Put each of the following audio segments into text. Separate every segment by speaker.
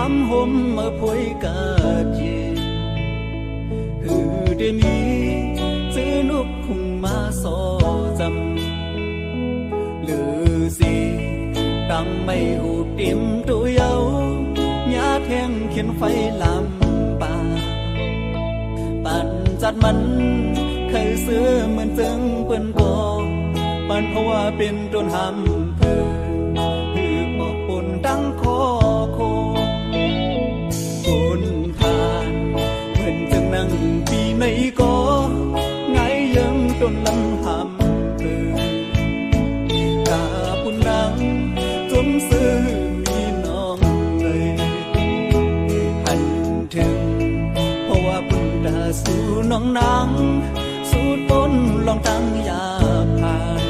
Speaker 1: hám hôm ở phối cả gì hư đêm ý giữ nút khung má so dầm lử gì đang mây hụt điểm đôi áo nhá then khiến phải làm bà bạnจัดมันเคยซื้อเหมือนจึงเปิ้นก็ปันเพราะว่าเป็นโดนห้ำเพื่อบอกปนดังคอโคปนผ่านเหมือนจึงนั่งปีในก็ไงยังต้นลำห้ำเพื่อกาปุ่นนังจมซื้อมีน้องเลยหันถึงเพราะว่าปุ่นดาสู้น้องนางสู้ต้นลองตั้งยาผ่าน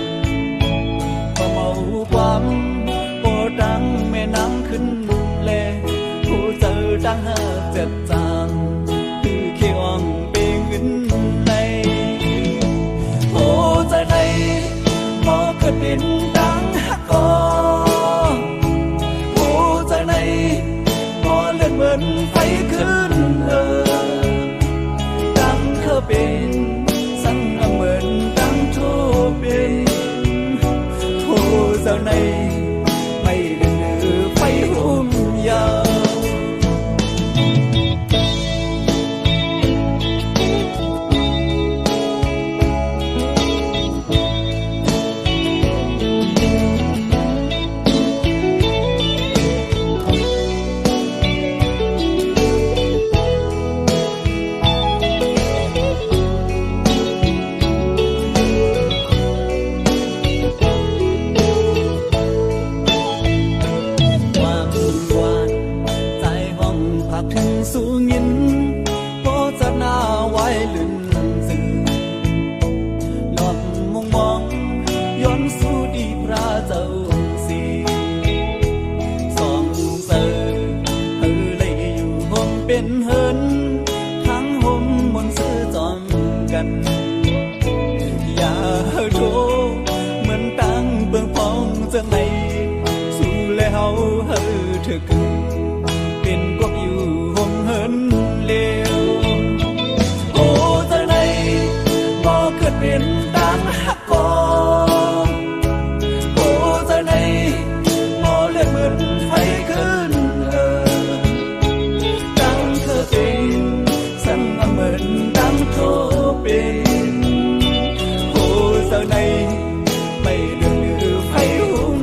Speaker 1: พอเมาความโปดังแม่น้ำขึ้นแลผู้เจอดังหาเจ็ดจางคือเขียวงเป่งเงินในโอ้ใจในพอเกิดเป็นดังหักกอโอ้ใจในพอเลื่อนเหมือนไฟขึ้นดังเคยเป็นสั่งเหมือนดังโทเป็นโทเจ้าในไม่เดือไฟหุ่มยาวสู้ยินพอจะหน้าไว้ลื่นสื่อหลบมุงมองย้อนสู้ดีพระเจ้าสีสองเสอเฮอเลยอยู่ห่มเป็นเฮินทั้งห่มมนซื้อจอมกันอย่าโทเหมือนตั้งเบื้องฟ้องจะไม่สู้แล้วเฮอเธอคือเป็นกบอยู่เลวโอ้เธอในบ่เกิดเป็นดังหักกอโอ้เธอในบ่เลือดเหมือนไฟขึ้นดังเธอเป็นสั่งเหมือนดังโทเป็นโอ้เธอในไม่เลือไฟหุ่ม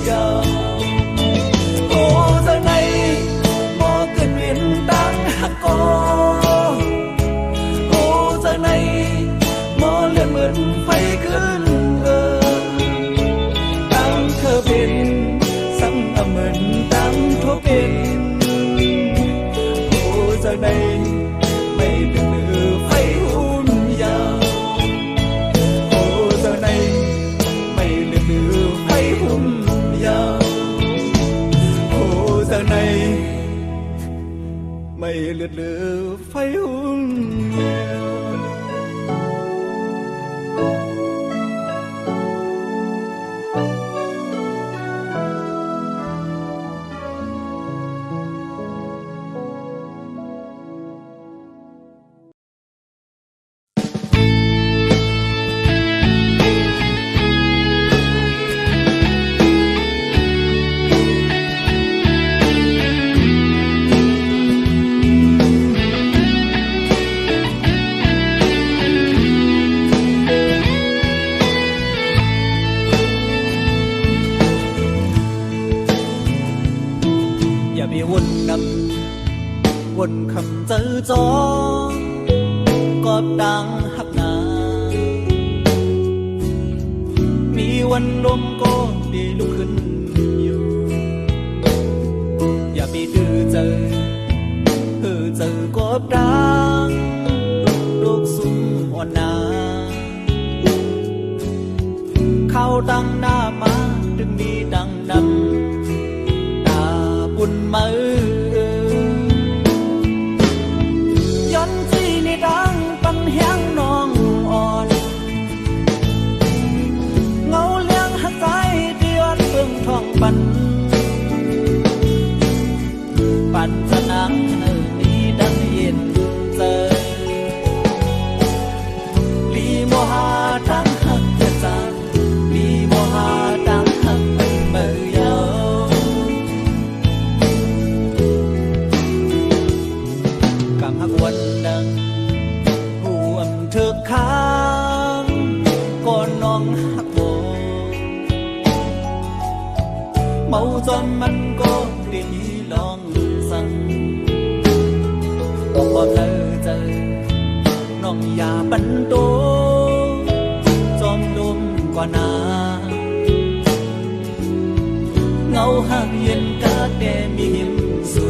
Speaker 1: ยาวโอ้เธอในบ่เกิดเป็นดังหักกอโอ้ใจในมอเลือดเหมือนไฟขึ้นตั้งเธอเป็นสั่งเหมือนตั้งโทเป็นโอ้ใจในไม่เดือไฟหุ่นยาวโอ้ใจในไม่เดือไฟหุ่นยาวโอ้ใจในไม่เลือดเลือไฟหุ่นเดียววนคำเจอจอกอบดังหักนามีวันลมก็ดีลุกขึ้นอยู่อย่าไปดื้อเจอเจอกอบดังลูกสุ่มอ่อนนาเข้าดังหน้ามาดึงมีดังนำตาปุ่นมือดังปันแห้งน้องอ่อนเงาเลี้ยงหักใจเดือดเบิ่งท้องปัน ปัน ธอค้างก่อนน้องหักบ่เมาจนมันก็ได้ลองสั่งพอเธอเจอน้องอย่าปันโตจอมลมกว่านาเงาหักเย็นกาแดมีหิมสู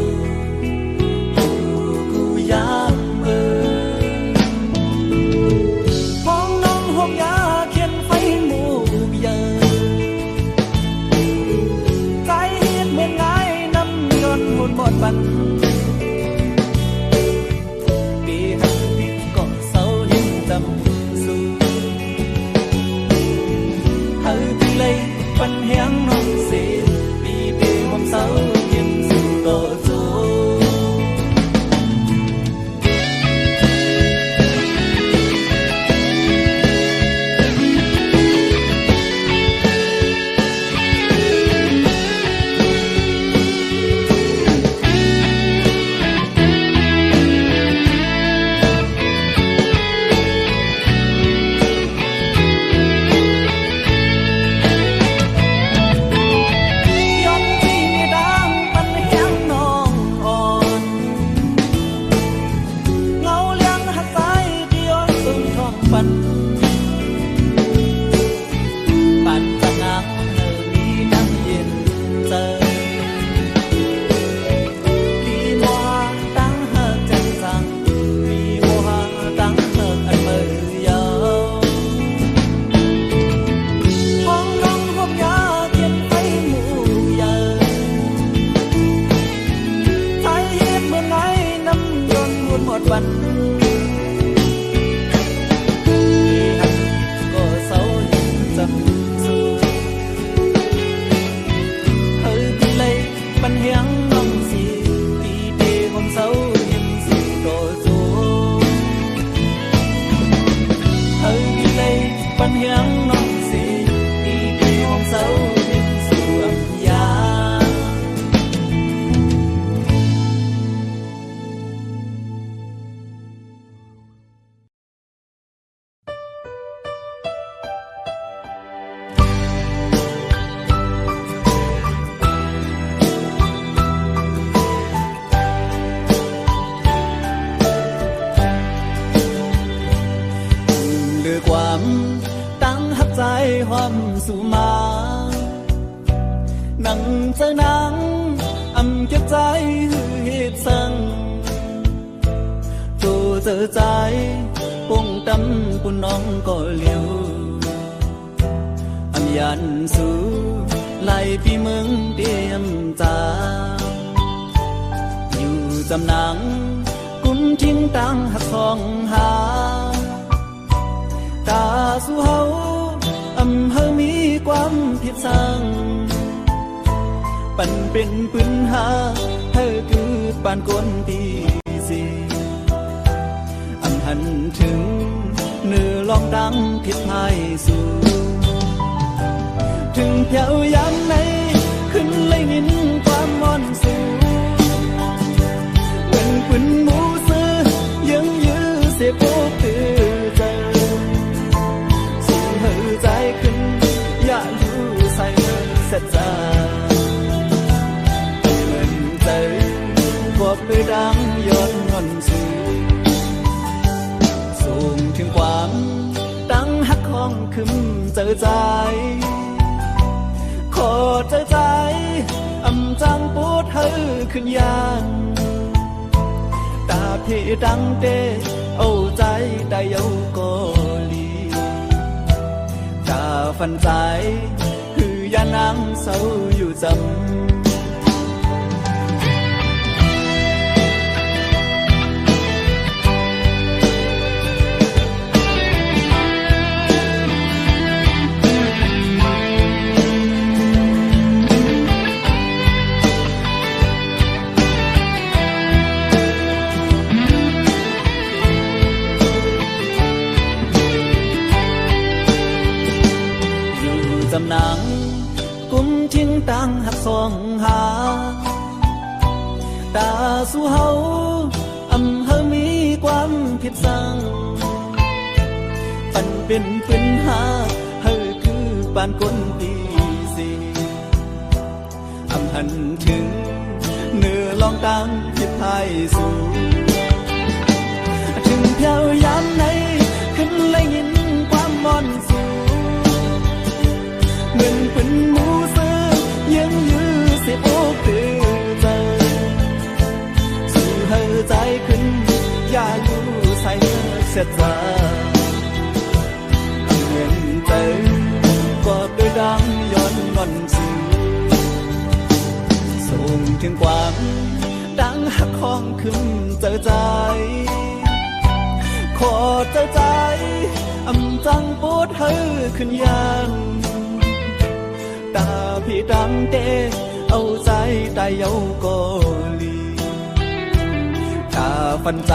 Speaker 1: อยู่กูยามเบอห้องน้องห้องยาเขียนไฟหมู่เยอะใจเฮ็ดเหมือนไงน้ำย้อนหุ่นหมดบันปีหักพิกก็เศร้าเห็นจำสูเฮาที่เลยปันแหงน้องเสียเศร้าเย็นสู่ต่อโจวันก็เศร้าจำสูเฮ้ยพี่เลยปันเฮียงน้องสีปีเดความเศร้าเย็นสู่ต่อโจเฮ้ยพี่เลยปันเฮียงน้องสีปีเดความเศร้าเย็นสู่อับยาความตั้งหักใจความสู่มานั่งเจอนังอำเก็บใจเหตุสั่งโจเจอใจปงตำปุ่นน้องก็เลี้ยวอำยันสู่ไล่พี่เมืองเตรียมจาอยู่จำนังกุมทิ้งตั้งหักทองหาตาสู่เฮาอำเฮามีความผิดสั่งปันเป็นปืนหาเธอคือปานก้นตีสีอำหันถึงเนื้อลองดังผิดพายสู่ถึงแถวยามไหนขึ้นเลยนินความมอนสู่เหมือนปืนหมูซื้อยังยื้อเสียโปกตือใจใจขึ้นอย่ารู้ใส่เสียใจเหมือนใจกว่าไปดังย้อนงอนสูสูงถึงความตั้งหักของขึ้นเจอใจขอเจอใจอำจังปวดเธอขึ้นยานตาพี่ดังเตเอาใจได้เยาก็ฝันใจคือยานังเศร้าอยู่จำจำนังกุมทิ้งตั้งหักสองหาตาสู่เฮาอำเฮามีความผิดสั่ง เป็นปัญหาเฮอคือปานคนปีสีอำหันถึงเนื้อลองตามคิดไทยสู่ถึงเพียวยามไหนขึ้นเลยยินความมอนสูเหมือนเป็นหมูซื้อยังยื้อเสียโอ้คือเจอสู่เฮอใจขึ้นอย่าอยู่ใส่เสียใจเงินเติมกอดด้วยดังย้อนงอนสูส่งถึงความดังหักของขึ้นเจอใจขอเจอใจอำจังปวดเฮอขึ้นยังตาพี่ดำเตเอาใจตายเยาก็ลีตาฟันใจ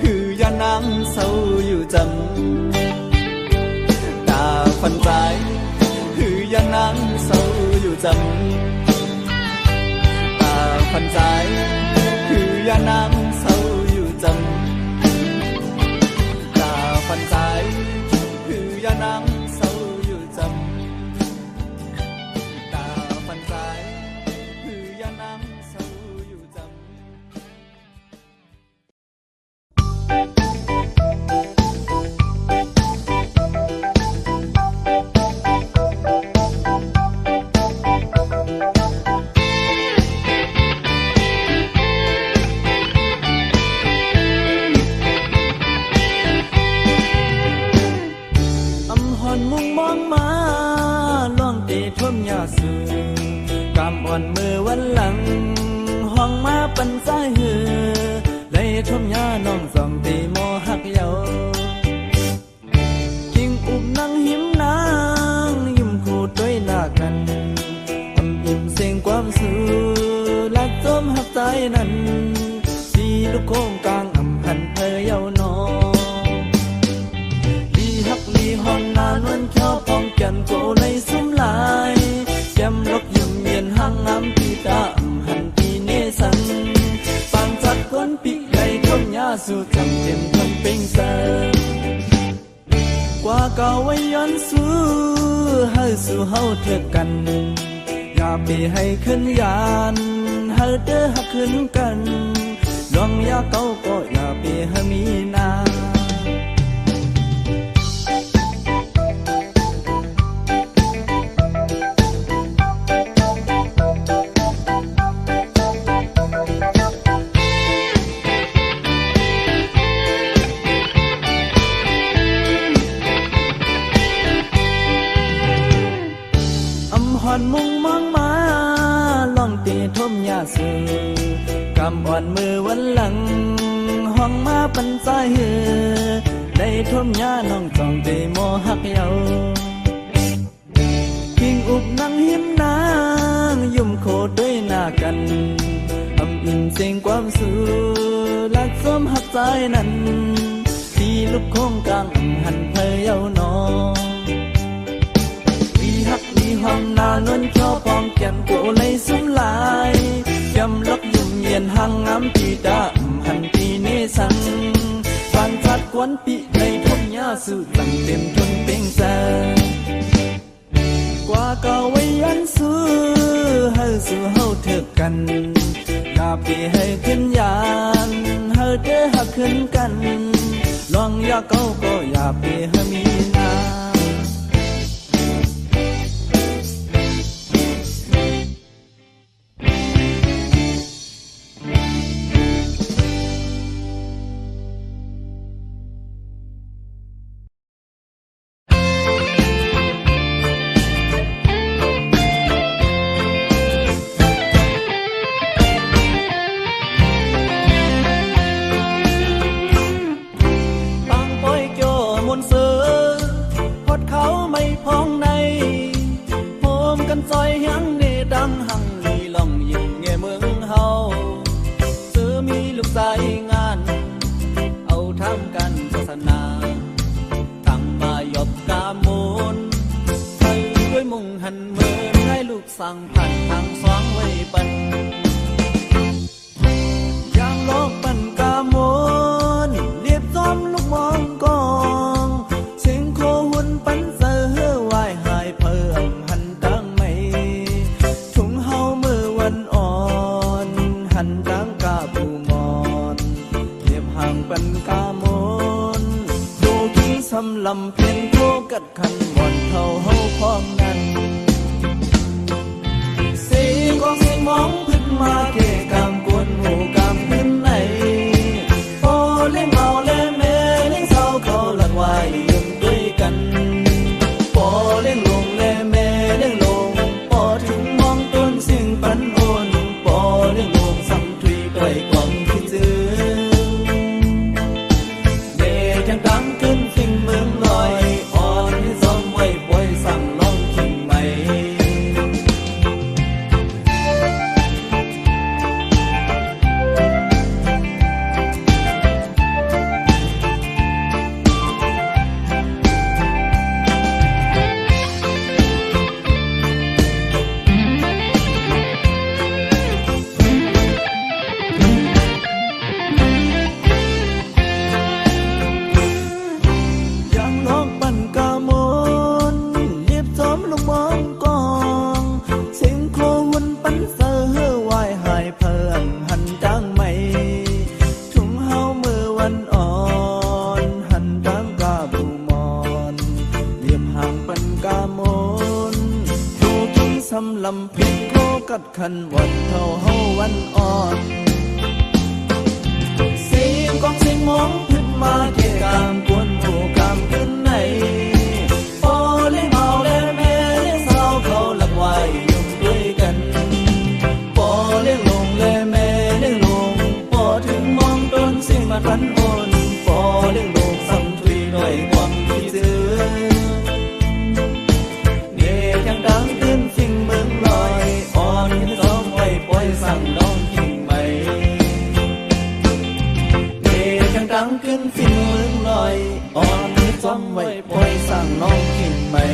Speaker 1: คือยานังเศร้าอยู่จำตาฟันใจคือยานังเศร้าอยู่จำตาฟันใจคือยานังเศร้าอยู่จำตาฟันใจคือยานังเศร้าอยู่จำตาฟันใจคือยานังเศร้าอยู่จำมุงมองมาล่องเตะท่วมยาสูกำอ่อนมือวันหลังห้องมาปันสายหือเลยท่วมยาน้องสองตีโมหักเยาจิงอุบนั่งหิมนางยิ้มคู่ด้วยหน้ากันอำอิ่มเสียงความสูลักจมหักใจนั้นสีลูกโค้งกลางอำหันเพยเยานอหอนนานวันเขียวพองแก่นโกเลยสุ่มลายแก้มลกยุ่มเย็นห้างน้ำปีตาหันปีเนสันปางจัดก้นปีไก่ทนยาสู่จำเต็มทนเป็นเสกว่าเก่าไว้ย้อนสู้เฮาสู่เฮาเถิดกันอย่าไปให้ขึ้นยานเฮาเด้อหักขึ้นกันลองอย่าเก่าก็อย่าไปให้มีนามุงมองมาล่องตีท่มยาสูกำอ่อนมือวันหลังห้องมาปันใจหือได้ท่มยาน้องจองตีโมหักเยาพิงอุบนั่งหิมนางยุ่มโคด้วยหน้ากันอำอิ่มเสียงความสูลักสมหักใจนั้นที่ลูกโค้งกลางหันเพยเยานอห้องนานวนเขียวพองแก่นโกเลยสุ่มลายยำลกยุ่มเย็นห้างน้ำปีดาหันปีเนสังฟานจัดกวนปีในทนยาสู่ตั้งเต็มทนเป็นแสกว่าเก่าไว้ยันสู้เฮาสู่เฮาเถิดกันอย่าไปให้ขึ้นยานเฮาเด้อหักขึ้นกันลองอย่าเก่าก็อย่าไปให้มีนาสั่งพันทางสองไว้ปันยางโลกปันกามนเรียบซ้อมลูกมองกองเสียง างปันกามนดูที่สำลำเพียงโคกัดขันบ่อนเท่าเฮาพร้อมนั้นสีของสีมองพึ่งมาเกกามกวนหมู่กามขึ้นไหนพอเล่งเมาเล่แม่เล่งเศร้าเขาหลักไว้ยืนด้วยกันพอเล่งลงเล่แม่เล่งลงพอถึงมองต้นสิ่งปันโอนพอเล่งลงซ้ำทุยด้วยความคิดถึงเดจังตั้งขึ้นสิ่งเมืองลอยอ่อนที่ซ้อมไว้ปล่อยสั่งลองคิงใหม่ยังลองปั่นกามนเรียบซ้อมลงมองกองเสียงโควนปั่นเสือวายหายเพิ่งหันจังไม่ทุ่งเฮามือวันอ่อนหันจังกาบูมอนเรียบห่างปั่นกามนดูที่สำลำพิษโคกัดขันวันเท่าเฮาวันอ่อนเสียงของเสียงมองขึ้นมาเกกามกวนหมู่กามขึ้นไหนพอเล่เมาเล่แม่เล่เศร้าเขาหลักไว้ยุ่งด้วยกันพอเล่ลงเล่แม่เล่ลงพอถึงมองต้นเสียงมันพันโอนพอเล่ลงซ้ำทุยด้วยความคิดถึงเดยังดังขึ้นสิ่งเมืองลอยอ่อนที่ซ้อมไว้ปล่อยสั่งน้องกิ่งใหม่เดยังดังขึ้นสิ่งเมืองลอยอ่อนที่ซ้อมไว้ปล่อยสั่งน้องกิ่งใหม่